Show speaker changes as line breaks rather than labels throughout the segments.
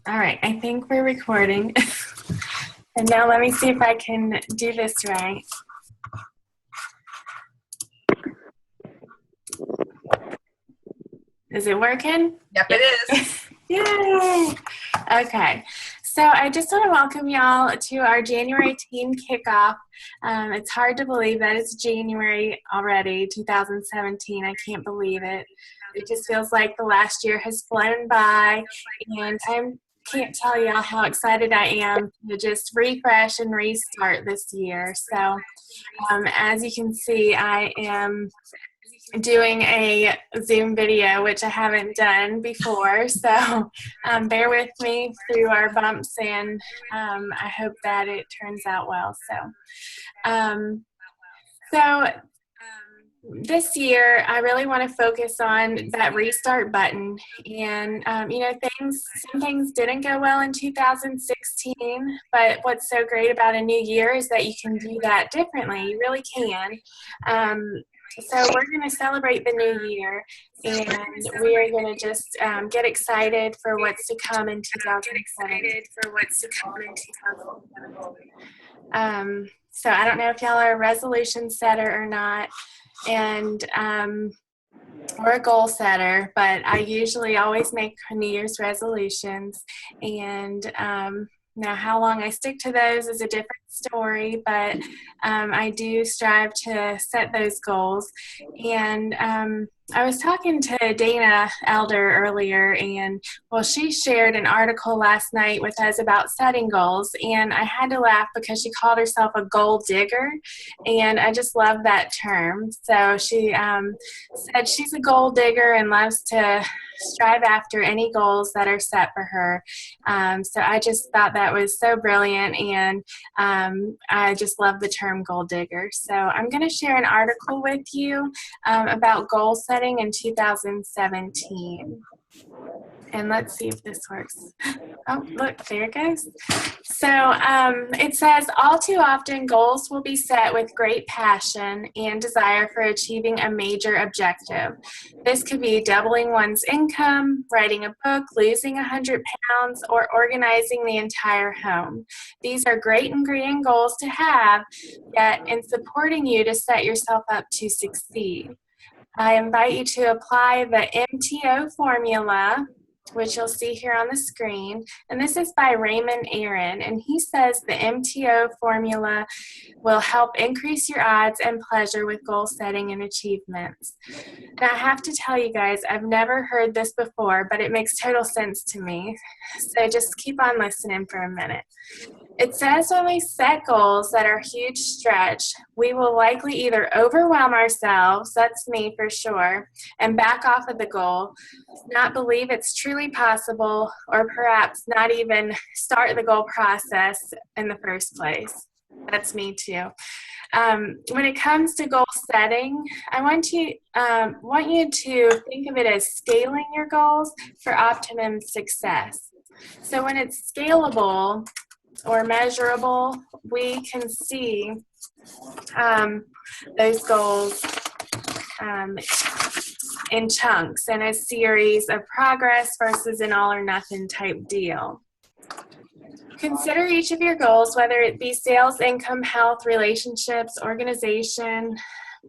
All right, I think we're recording. And now let me see if I can do this right. Is it working?
Yep, it is.
Yay! Okay, so I just want to welcome y'all to our January Teen Kickoff. It's hard to believe that it's January already, 2017. I can't believe it. It just feels like the last year has flown by, and I can't tell y'all how excited I am to just refresh and restart this year. So as you can see, I am doing a Zoom video, which I haven't done before. So bear with me through our bumps, and I hope that it turns out well. So this year, I really want to focus on that restart button. And, some things didn't go well in 2016, but what's so great about a new year is that you can do that differently. You really can. So we're going to celebrate the new year, and we are going to just get excited for what's to come in 2017. So I don't know if y'all are a resolution setter or not, and or a goal setter, but I usually always make New Year's resolutions, and now how long I stick to those is a different story, but I do strive to set those goals. And I was talking to Dana Elder earlier, and she shared an article last night with us about setting goals, and I had to laugh because she called herself a goal digger, and I just love that term. So she said she's a goal digger and loves to strive after any goals that are set for her. So I just thought that was so brilliant, and I just love the term goal digger. So I'm going to share an article with you about goal setting in 2017. And let's see if this works. Oh, look, there it goes. So it says, all too often goals will be set with great passion and desire for achieving a major objective. This could be doubling one's income, writing a book, losing 100 pounds, or organizing the entire home. These are great and grand goals to have, yet in supporting you to set yourself up to succeed. I invite you to apply the MTO formula, which you'll see here on the screen. And this is by Raymond Aaron. And he says the MTO formula will help increase your odds and pleasure with goal setting and achievements. Now, I have to tell you guys, I've never heard this before, but it makes total sense to me. So just keep on listening for a minute. It says when we set goals that are a huge stretch, we will likely either overwhelm ourselves, that's me for sure, and back off of the goal, not believe it's truly possible, or perhaps not even start the goal process in the first place. That's me too. When it comes to goal setting, I want you to think of it as scaling your goals for optimum success. So when it's scalable or measurable, we can see those goals in chunks and a series of progress versus an all or nothing type deal. Consider each of your goals, whether it be sales, income, health, relationships, organization,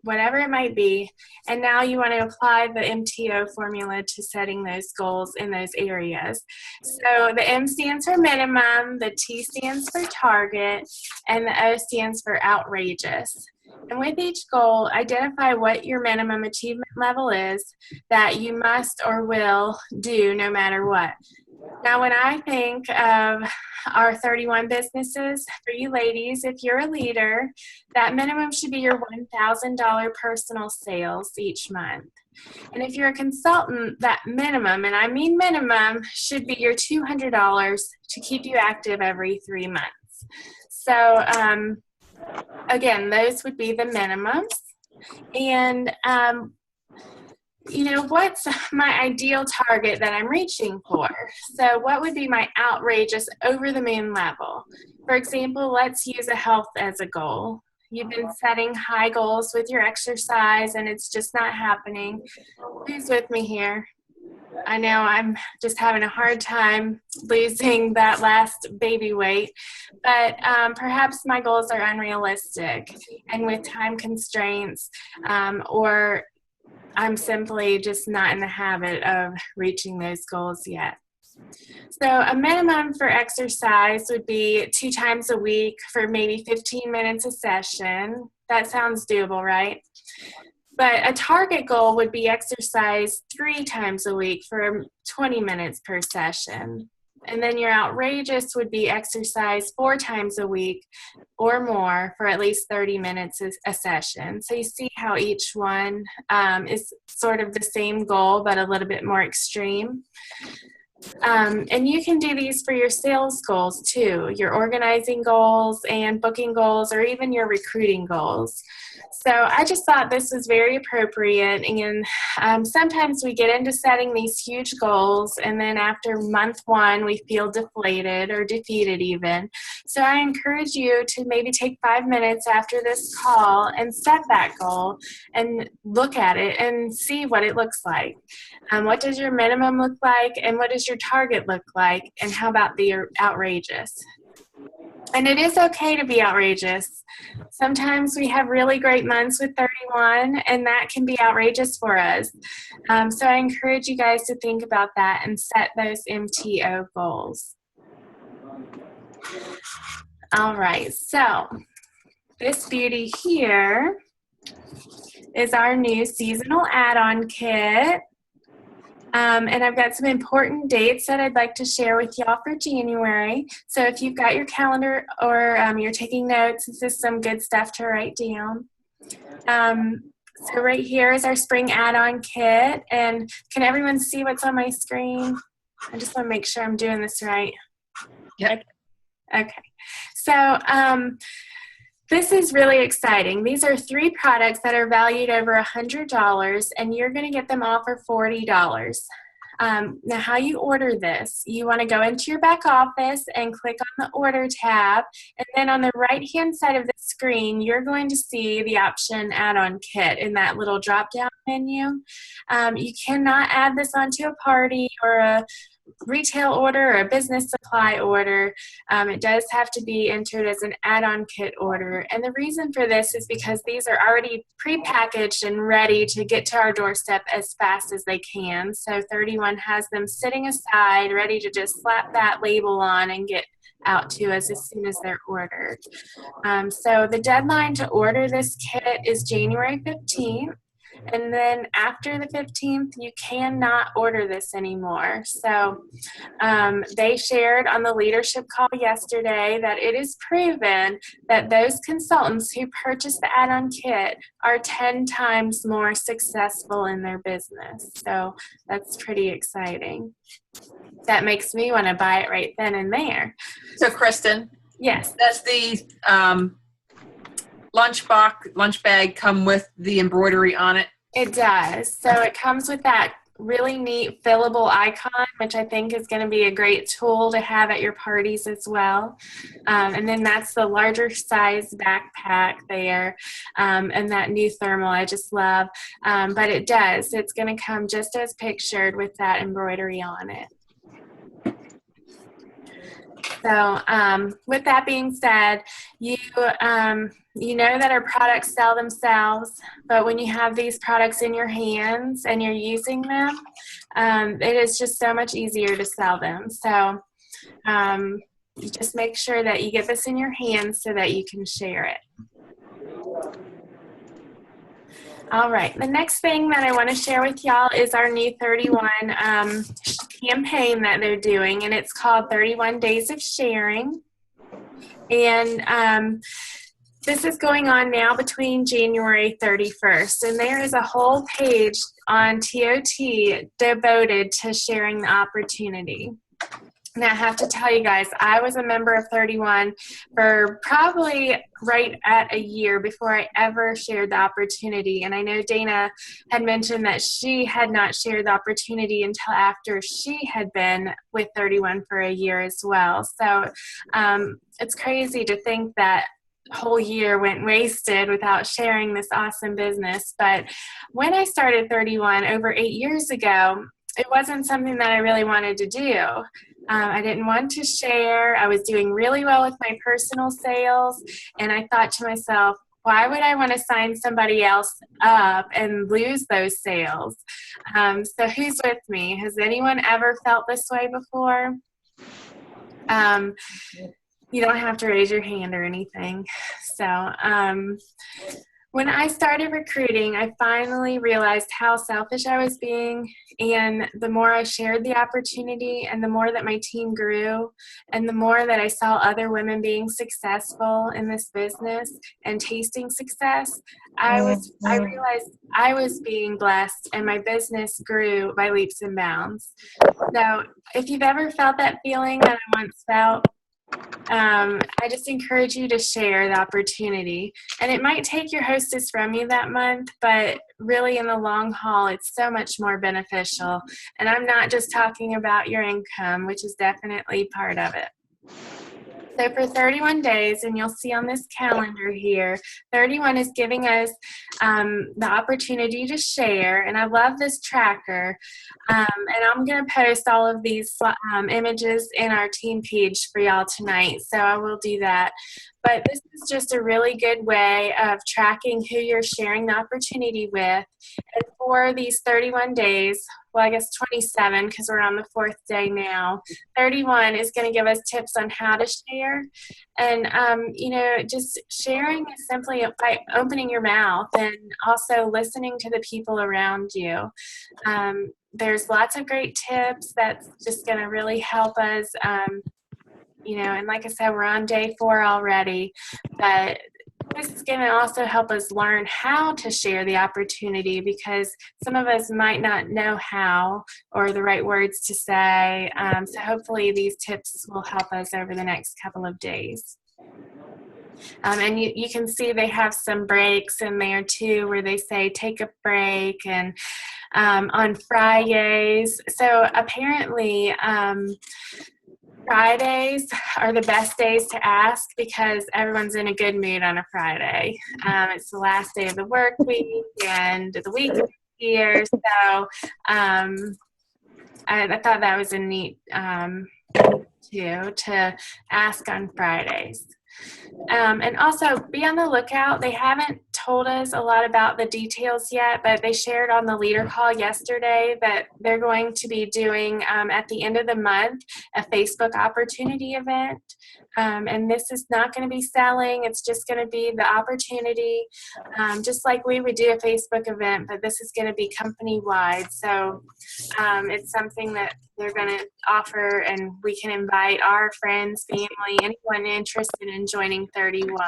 whatever it might be, and now you want to apply the MTO formula to setting those goals in those areas. So the M stands for minimum, the T stands for target, and the O stands for outrageous. And with each goal, identify what your minimum achievement level is that you must or will do no matter what. Now, when I think of our 31 businesses, for you ladies, if you're a leader, that minimum should be your $1,000 personal sales each month. And if you're a consultant, that minimum, and I mean minimum, should be your $200 to keep you active every 3 months. So, again, those would be the minimums. And what's my ideal target that I'm reaching for? So what would be my outrageous over the moon level? For example, let's use a health as a goal. You've been setting high goals with your exercise and it's just not happening. Who's with me here? I know I'm just having a hard time losing that last baby weight, but perhaps my goals are unrealistic and with time constraints, or I'm simply just not in the habit of reaching those goals yet. So a minimum for exercise would be 2 times a week for maybe 15 minutes a session. That sounds doable, right? But a target goal would be exercise 3 times a week for 20 minutes per session. And then your outrageous would be exercise 4 times a week or more for at least 30 minutes a session. So you see how each one is sort of the same goal, but a little bit more extreme. And you can do these for your sales goals too, your organizing goals and booking goals, or even your recruiting goals. So I just thought this was very appropriate. And sometimes we get into setting these huge goals, and then after month one, we feel deflated or defeated even. So I encourage you to maybe take 5 minutes after this call and set that goal and look at it and see what it looks like. What does your minimum look like, and what does your target look like, and how about the outrageous? And it is okay to be outrageous. Sometimes we have really great months with 31, and that can be outrageous for us. So I encourage you guys to think about that and set those MTO goals. All right, so this beauty here is our new seasonal add-on kit. And I've got some important dates that I'd like to share with y'all for January. So if you've got your calendar or you're taking notes, this is some good stuff to write down. So right here is our spring add-on kit. And can everyone see what's on my screen? I just want to make sure I'm doing this right.
Yep.
Okay. So this is really exciting. These are 3 products that are valued over $100, and you're going to get them all for $40. Now, how you order this, you want to go into your back office and click on the order tab, and then on the right-hand side of the screen, you're going to see the option add-on kit in that little drop-down menu. You cannot add this onto a party or a retail order or a business supply order. It does have to be entered as an add-on kit order. And the reason for this is because these are already pre-packaged and ready to get to our doorstep as fast as they can. So 31 has them sitting aside, ready to just slap that label on and get out to us as soon as they're ordered. So the deadline to order this kit is January 15th. And then after the 15th, you cannot order this anymore. So they shared on the leadership call yesterday that it is proven that those consultants who purchase the add-on kit are 10 times more successful in their business. So that's pretty exciting. That makes me want to buy it right then and there.
So Kristen,
yes,
does the lunch bag come with the embroidery on it?
It does. So it comes with that really neat fillable icon, which I think is going to be a great tool to have at your parties as well. And then that's the larger size backpack there, and that new thermal I just love. But it does. It's going to come just as pictured with that embroidery on it. So with that being said, you know that our products sell themselves, but when you have these products in your hands and you're using them, it is just so much easier to sell them. So you just make sure that you get this in your hands so that you can share it. All right, the next thing that I want to share with y'all is our new 31 campaign that they're doing, and it's called 31 Days of Sharing. And this is going on now between January 31st, and there is a whole page on TOT devoted to sharing the opportunity. Now, I have to tell you guys, I was a member of 31 for probably right at a year before I ever shared the opportunity. And I know Dana had mentioned that she had not shared the opportunity until after she had been with 31 for a year as well. So it's crazy to think that whole year went wasted without sharing this awesome business. But when I started 31 over 8 years ago, it wasn't something that I really wanted to do. I didn't want to share. I was doing really well with my personal sales, and I thought to myself, why would I want to sign somebody else up and lose those sales? So who's with me? Has anyone ever felt this way before? You don't have to raise your hand or anything. So when I started recruiting, I finally realized how selfish I was being. And the more I shared the opportunity and the more that my team grew and the more that I saw other women being successful in this business and tasting success, I realized I was being blessed and my business grew by leaps and bounds. So if you've ever felt that feeling that I once felt, I just encourage you to share the opportunity. And it might take your hostess from you that month, but really in the long haul, it's so much more beneficial. And I'm not just talking about your income, which is definitely part of it. So for 31 days, and you'll see on this calendar here, 31 is giving us the opportunity to share. And I love this tracker. And I'm going to post all of these images in our team page for y'all tonight. So I will do that. But this is just a really good way of tracking who you're sharing the opportunity with. And for these 31 days, well, I guess 27 because we're on the 4th day now, 31 is going to give us tips on how to share. And, just sharing is simply by opening your mouth and also listening to the people around you. There's lots of great tips that's just going to really help us. And like I said, we're on day 4 already, but this is going to also help us learn how to share the opportunity because some of us might not know how or the right words to say. So hopefully these tips will help us over the next couple of days. And you can see they have some breaks in there too where they say take a break and on Fridays. So apparently Fridays are the best days to ask because everyone's in a good mood on a Friday. It's the last day of the work week and the week is here. So I thought that was a neat to ask on Fridays. And also be on the lookout. They haven't told us a lot about the details yet, but they shared on the leader call yesterday that they're going to be doing at the end of the month a Facebook opportunity event. And this is not going to be selling. It's just going to be the opportunity, just like we would do a Facebook event, but this is going to be company-wide. So it's something that they're going to offer, and we can invite our friends, family, anyone interested in joining 31.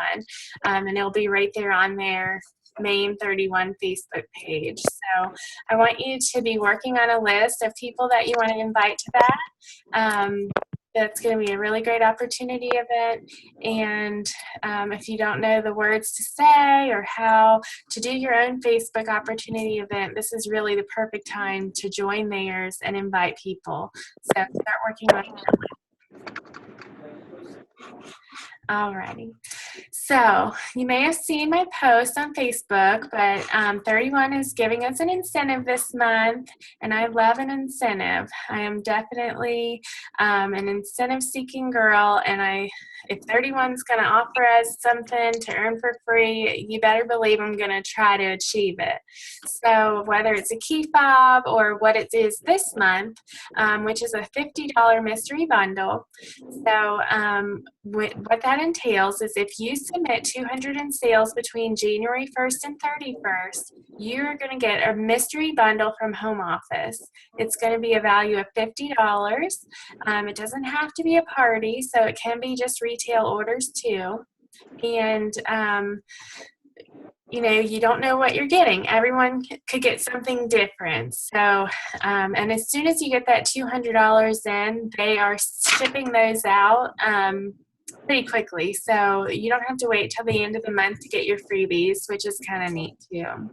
And it'll be right there on their main 31 Facebook page. So I want you to be working on a list of people that you want to invite to that. That's going to be a really great opportunity event. And if you don't know the words to say or how to do your own Facebook opportunity event, this is really the perfect time to join theirs and invite people. So start working on that. Alrighty. So you may have seen my post on Facebook, but 31 is giving us an incentive this month, and I love an incentive. I am definitely an incentive-seeking girl, and if 31 is going to offer us something to earn for free, you better believe I'm going to try to achieve it. So whether it's a key fob or what it is this month, which is a $50 mystery bundle. So what that entails is if you submit 200 in sales between January 1st and 31st, you're going to get a mystery bundle from home office. It's going to be a value of $50. It doesn't have to be a party, so it can be just retail orders too. And you don't know what you're getting. Everyone could get something different. So, and as soon as you get that $200 in, they are shipping those out pretty quickly. So you don't have to wait till the end of the month to get your freebies, which is kind of neat too.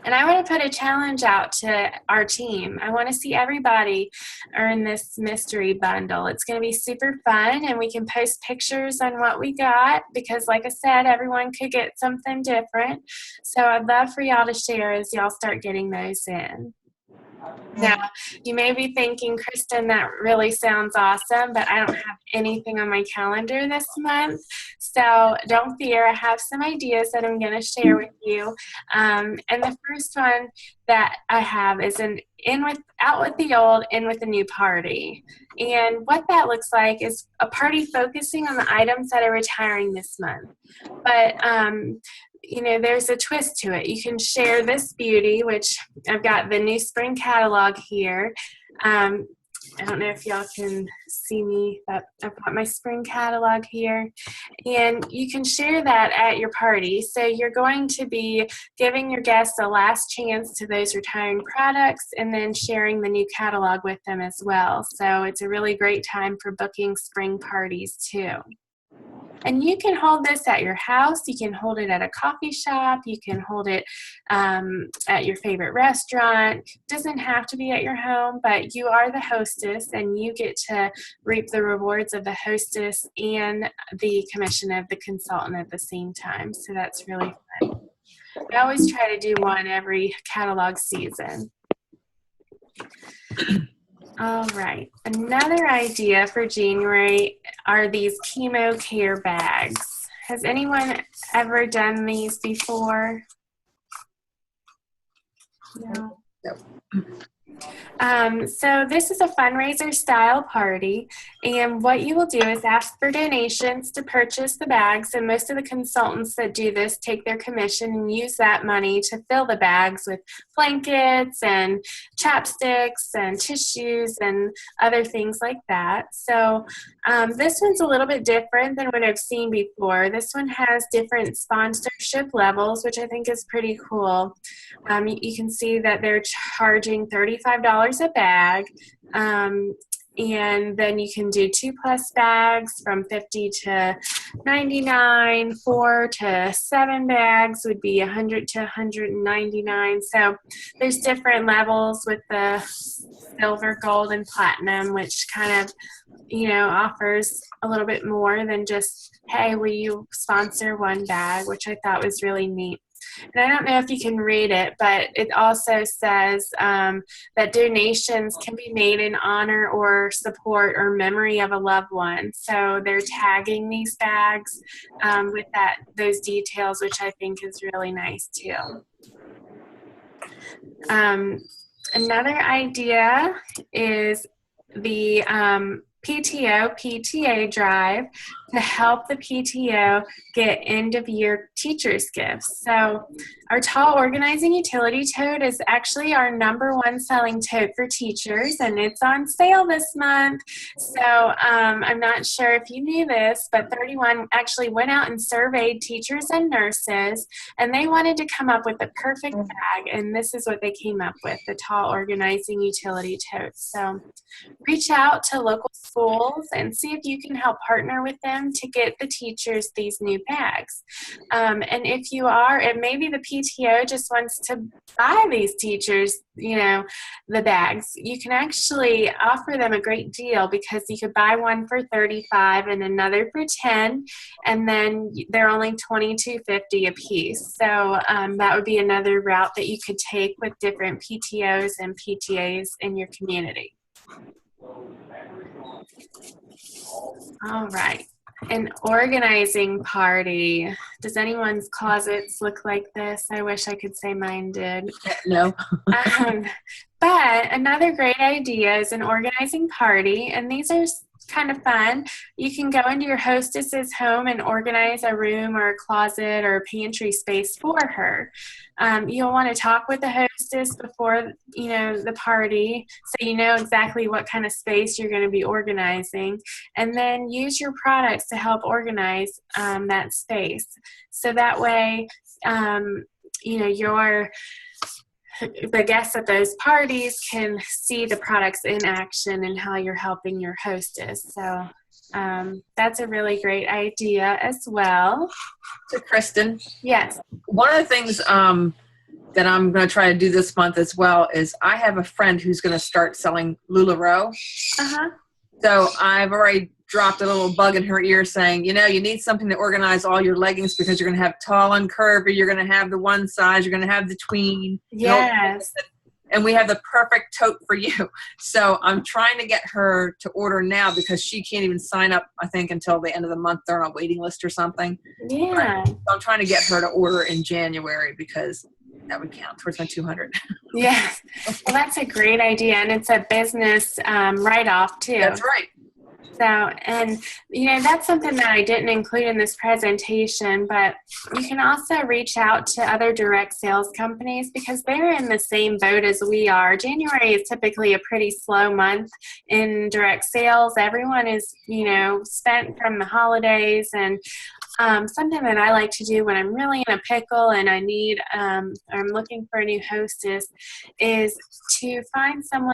And I want to put a challenge out to our team. I want to see everybody earn this mystery bundle. It's going to be super fun, and we can post pictures on what we got because, like I said, everyone could get something different. So I'd love for y'all to share as y'all start getting those in. Now, you may be thinking, Kristen, that really sounds awesome, but I don't have anything on my calendar this month. So don't fear, I have some ideas that I'm going to share with you. And the first one that I have is an out with the old, in with the new party. And what that looks like is a party focusing on the items that are retiring this month. But there's a twist to it. You can share this beauty, which I've got the new spring catalog here. I don't know if y'all can see me, but I've got my spring catalog here. And you can share that at your party. So you're going to be giving your guests a last chance to those retiring products and then sharing the new catalog with them as well. So it's a really great time for booking spring parties too. And you can hold this at your house. You can hold it at a coffee shop. You can hold it at your favorite restaurant. It doesn't have to be at your home, but you are the hostess and you get to reap the rewards of the hostess and the commission of the consultant at the same time. So that's really fun. I always try to do one every catalog season. All right, another idea for January are these chemo care bags. Has anyone ever done these before? No. So this is a fundraiser style party, and what you will do is ask for donations to purchase the bags, and most of the consultants that do this take their commission and use that money to fill the bags with blankets and chapsticks and tissues and other things like that. So this one's a little bit different than what I've seen before. This one has different sponsorship levels, which I think is pretty cool. You can see that they're charging $35 a bag, and then you can do 2+ bags from $50 to $99. 4 to 7 bags would be $100 to $199. So there's different levels with the silver, gold, and platinum, which kind of offers a little bit more than just, hey, will you sponsor one bag, which I thought was really neat. And I don't know if you can read it, but it also says that donations can be made in honor or support or memory of a loved one. So they're tagging these bags with those details, which I think is really nice too. Another idea is the PTA drive to help the PTO get end-of-year teachers' gifts. So our tall organizing utility tote is actually our #1 selling tote for teachers, and it's on sale this month. So I'm not sure if you knew this, but 31 actually went out and surveyed teachers and nurses, and they wanted to come up with the perfect bag, and this is what they came up with, the tall organizing utility tote. So reach out to local schools and see if you can help partner with them to get the teachers these new bags. And if you are, and maybe the PTO just wants to buy these teachers, the bags, you can actually offer them a great deal because you could buy one for $35 and another for $10, and then they're only $22.50 a piece. So that would be another route that you could take with different PTOs and PTAs in your community. All right. An organizing party. Does anyone's closets look like this? I wish I could say mine did.
No.
But another great idea is an organizing party, and these are kind of fun. You can go into your hostess's home and organize a room or a closet or a pantry space for her. You'll want to talk with the hostess before, the party, so you know exactly what kind of space you're going to be organizing, and then use your products to help organize that space. So that way, the guests at those parties can see the products in action and how you're helping your hostess. So that's a really great idea as well.
So Kristen.
Yes.
One of the things that I'm going to try to do this month as well is I have a friend who's going to start selling LuLaRoe.
Uh-huh.
So I've already dropped a little bug in her ear saying, you need something to organize all your leggings because you're going to have tall and curvy, you're going to have the one size, you're going to have the tween.
Yes.
and we have the perfect tote for you. So I'm trying to get her to order now because she can't even sign up, I think, until the end of the month. They're on a waiting list or something.
Yeah.
So I'm trying to get her to order in January because that would count towards my 200.
Yeah. Well, that's a great idea. And it's a business write-off too.
That's right.
So, and that's something that I didn't include in this presentation, but you can also reach out to other direct sales companies because they're in the same boat as we are. January is typically a pretty slow month in direct sales. Everyone is, spent from the holidays, and something that I like to do when I'm really in a pickle and I need, I'm looking for a new hostess, is to find someone,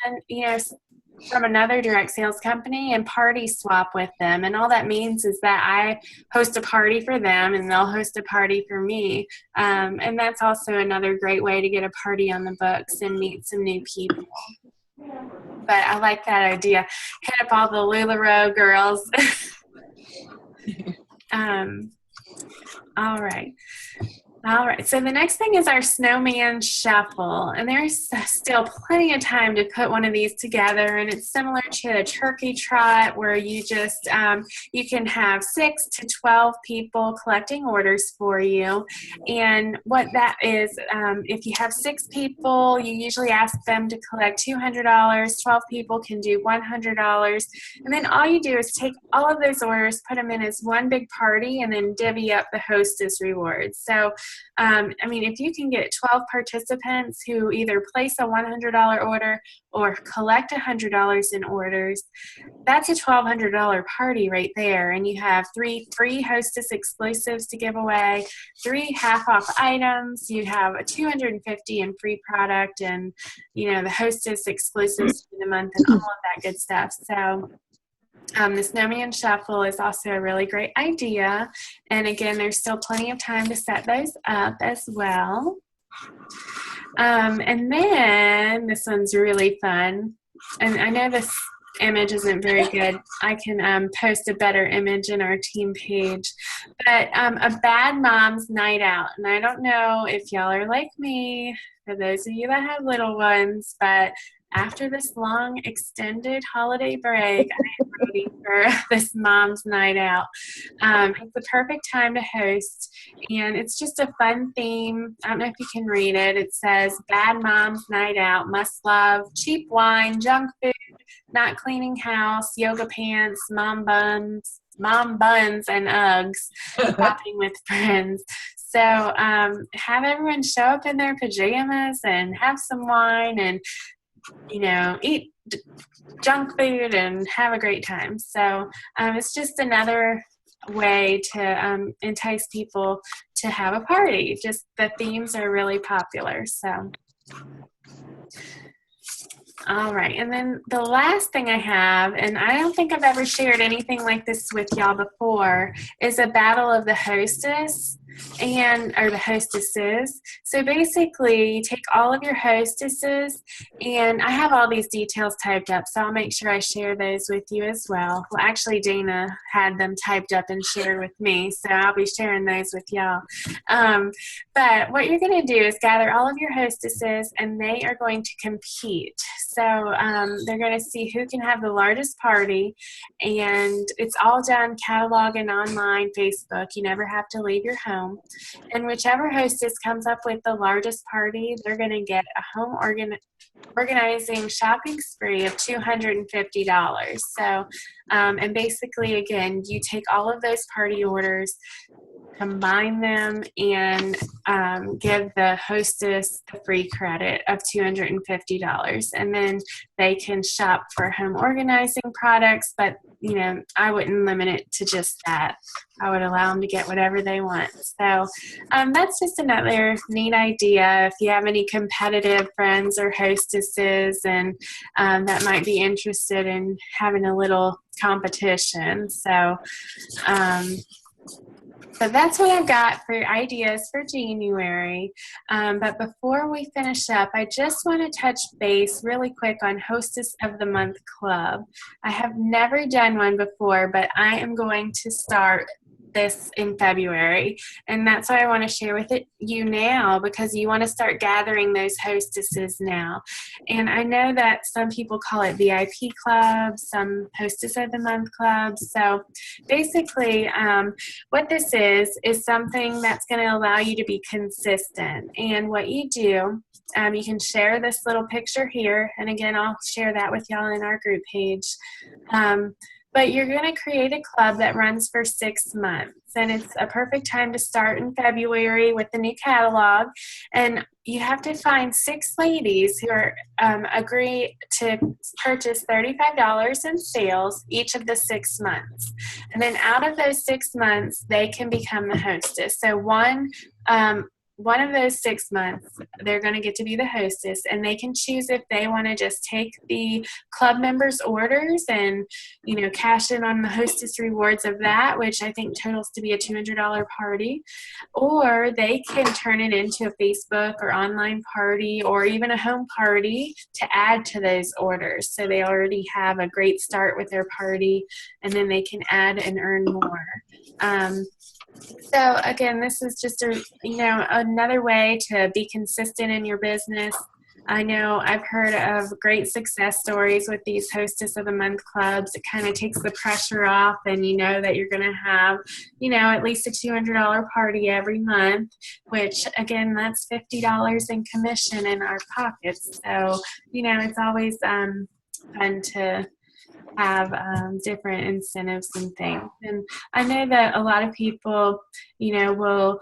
from another direct sales company and party swap with them. And all that means is that I host a party for them and they'll host a party for me. And that's also another great way to get a party on the books and meet some new people. But I like that idea. Hit up all the LuLaRoe girls. All right. All right, so the next thing is our snowman shuffle, and there's still plenty of time to put one of these together, and it's similar to a turkey trot where you just, you can have 6 to 12 people collecting orders for you, and what that is, if you have 6 people, you usually ask them to collect $200, 12 people can do $100, and then all you do is take all of those orders, put them in as one big party, and then divvy up the hostess rewards. So if you can get 12 participants who either place a $100 order or collect $100 in orders, that's a $1,200 party right there. And you have 3 free hostess exclusives to give away, 3 half-off items, you have a $250 in free product, and, the hostess exclusives for the month and all of that good stuff. So the Snowman Shuffle is also a really great idea. And again, there's still plenty of time to set those up as well. And then this one's really fun. And I know this image isn't very good. I can post a better image in our team page. But a Bad Mom's Night Out. And I don't know if y'all are like me, for those of you that have little ones, but after this long extended holiday break, I am ready for this mom's night out. It's the perfect time to host, and it's just a fun theme. I don't know if you can read it. It says, Bad Mom's Night Out, must love, cheap wine, junk food, not cleaning house, yoga pants, mom buns, and Uggs, shopping with friends. So have everyone show up in their pajamas and have some wine and eat junk food and have a great time. So it's just another way to entice people to have a party. Just the themes are really popular. So, all right. And then the last thing I have, and I don't think I've ever shared anything like this with y'all before, is a battle of the hostess. Or the hostesses. So basically, you take all of your hostesses, and I have all these details typed up, so I'll make sure I share those with you as well. Well, actually, Dana had them typed up and shared with me, so I'll be sharing those with y'all. But what you're going to do is gather all of your hostesses, and they are going to compete. So they're going to see who can have the largest party, and it's all done catalog and online Facebook. You never have to leave your home. And whichever hostess comes up with the largest party, they're going to get a home organizing shopping spree of $250. So, and basically, again, you take all of those party orders, combine them, and give the hostess the free credit of $250. And then they can shop for home organizing products, but I wouldn't limit it to just that. I would allow them to get whatever they want. So that's just another neat idea. If you have any competitive friends or hostesses and that might be interested in having a little competition. So that's what I've got for ideas for January. But before we finish up, I just want to touch base really quick on Hostess of the Month Club. I have never done one before, but I am going to start this in February. And that's why I want to share with you now, because you want to start gathering those hostesses now. And I know that some people call it VIP clubs, some hostess of the month clubs. So basically what this is something that's going to allow you to be consistent. And what you do, you can share this little picture here. And again, I'll share that with y'all in our group page. But you're going to create a club that runs for 6 months. And it's a perfect time to start in February with the new catalog. And you have to find 6 ladies who are agree to purchase $35 in sales each of the 6 months. And then out of those 6 months, they can become the hostess. So one of those 6 months, they're going to get to be the hostess, and they can choose if they want to just take the club members' orders and, cash in on the hostess rewards of that, which I think totals to be a $200 party, or they can turn it into a Facebook or online party or even a home party to add to those orders. So they already have a great start with their party, and then they can add and earn more. So again, this is just another way to be consistent in your business. I know I've heard of great success stories with these Hostess of the Month clubs. It kind of takes the pressure off, and you know that you're going to have, at least a $200 party every month, which again, that's $50 in commission in our pockets. So, it's always fun to have different incentives and things. And I know that a lot of people, will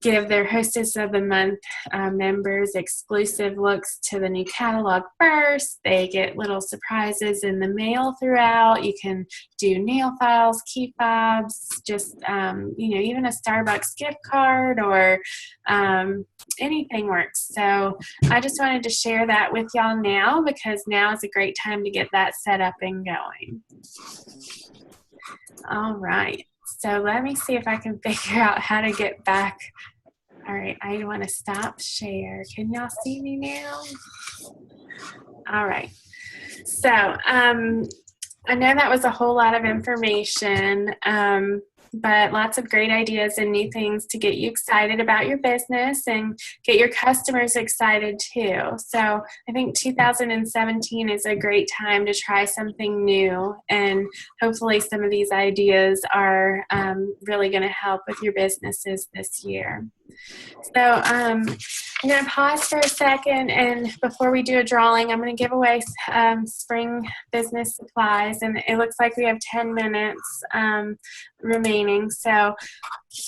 give their Hostess of the Month members exclusive looks to the new catalog first. They get little surprises in the mail throughout. You can do nail files, key fobs, just, even a Starbucks gift card or anything works. So I just wanted to share that with y'all now, because now is a great time to get that set up and going. All right. So let me see if I can figure out how to get back. All right. I want to stop share. Can y'all see me now? All right. So I know that was a whole lot of information, but lots of great ideas and new things to get you excited about your business and get your customers excited too. So I think 2017 is a great time to try something new, and hopefully some of these ideas are really going to help with your businesses this year. So I'm going to pause for a second, and before we do a drawing, I'm going to give away spring business supplies, and it looks like we have 10 minutes remaining, so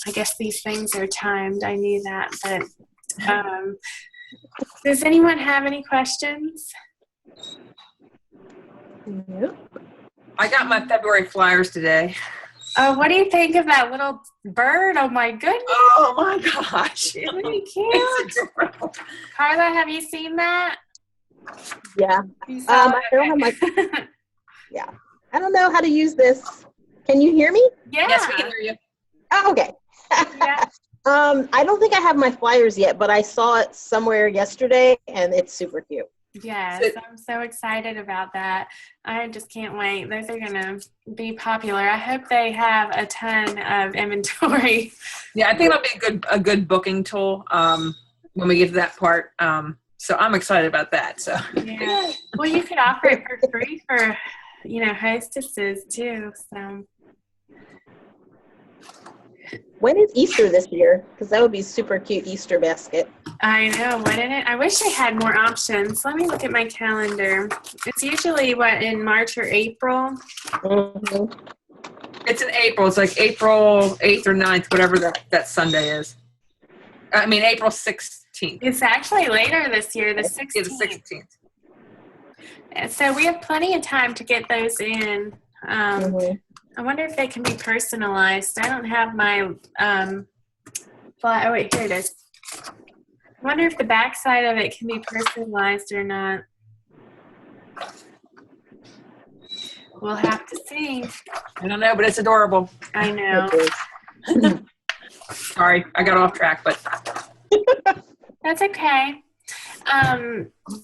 I guess these things are timed. I knew that, but does anyone have any questions?
Nope.
I got my February flyers today.
Oh, what do you think of that little bird? Oh my goodness.
Oh my gosh.
Really cute. Carla, have you seen that?
Yeah.
You saw it?
I don't have yeah. I don't know how to use this. Can you hear me?
Yeah.
Yes, we can hear you.
Oh, okay.
Yeah.
I don't think I have my flyers yet, but I saw it somewhere yesterday, and it's super cute.
Yes, I'm so excited about that. I just can't wait. Those are going to be popular. I hope they have a ton of inventory.
Yeah, I think it'll be a good booking tool when we get to that part. So I'm excited about that. So
yeah. Well, you could offer it for free for, hostesses too. So
When is Easter this year? Because that would be super cute Easter basket.
I know, wouldn't it? I wish they had more options. Let me look at my calendar. It's usually, in March or April?
Mm-hmm.
it's in April. It's like April 8th or 9th, whatever that Sunday is. I mean, April 16th.
It's actually later this year, the 16th.
Yeah, the 16th.
So we have plenty of time to get those in. I wonder if they can be personalized. I don't have my oh wait, here it is. I wonder if the back side of it can be personalized or not. We'll have to see.
I don't know, but it's adorable.
I know.
Sorry, I got off track, but
That's okay.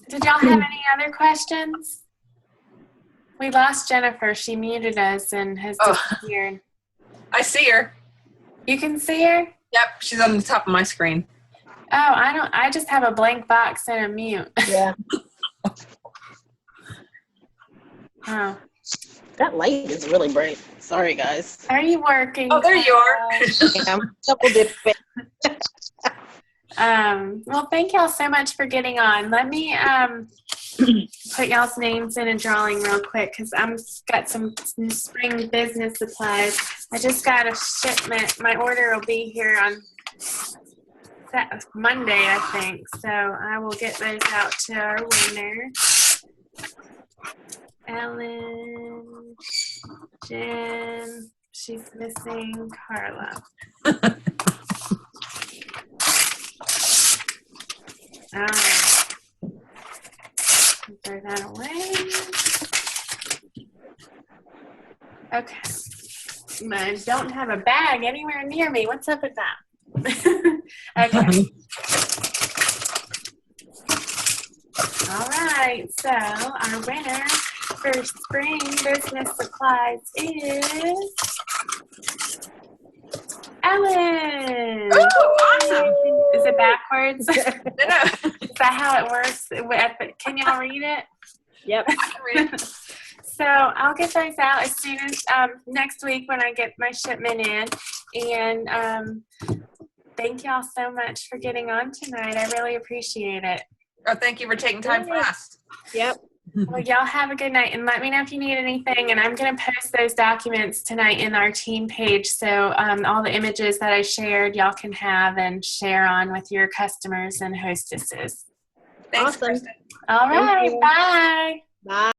Did y'all have any other questions? We lost Jennifer. She muted us and has disappeared.
I see her.
You can see her?
Yep, she's on the top of my screen.
Oh, I just have a blank box and a mute.
Yeah.
Oh.
That light is really bright. Sorry, guys.
Are you working?
Oh, there you are.
I'm double dipping.
Well, thank y'all so much for getting on. Let me put y'all's names in a drawing real quick because I'm got some spring business supplies. I just got a shipment. My order will be here on Monday, I think. So I will get those out to our winner. Ellen, Jen, she's missing Carla. All right. Throw that away. Okay. I don't have a bag anywhere near me. What's up with that? Okay. All right. So our winner for spring business supplies is Ellen.
Oh, awesome.
Is it backwards?
No.
Is that how it works? Can y'all read it?
Yep.
So I'll get those out as soon as next week when I get my shipment in. And thank y'all so much for getting on tonight. I really appreciate it.
Oh, thank you for taking time for us.
Yep.
Well, y'all have a good night, and let me know if you need anything. And I'm going to post those documents tonight in our team page. So all the images that I shared, y'all can have and share on with your customers and hostesses.
Thanks,
Awesome.
Kristen.
All
Thank
right.
you.
Bye.
Bye.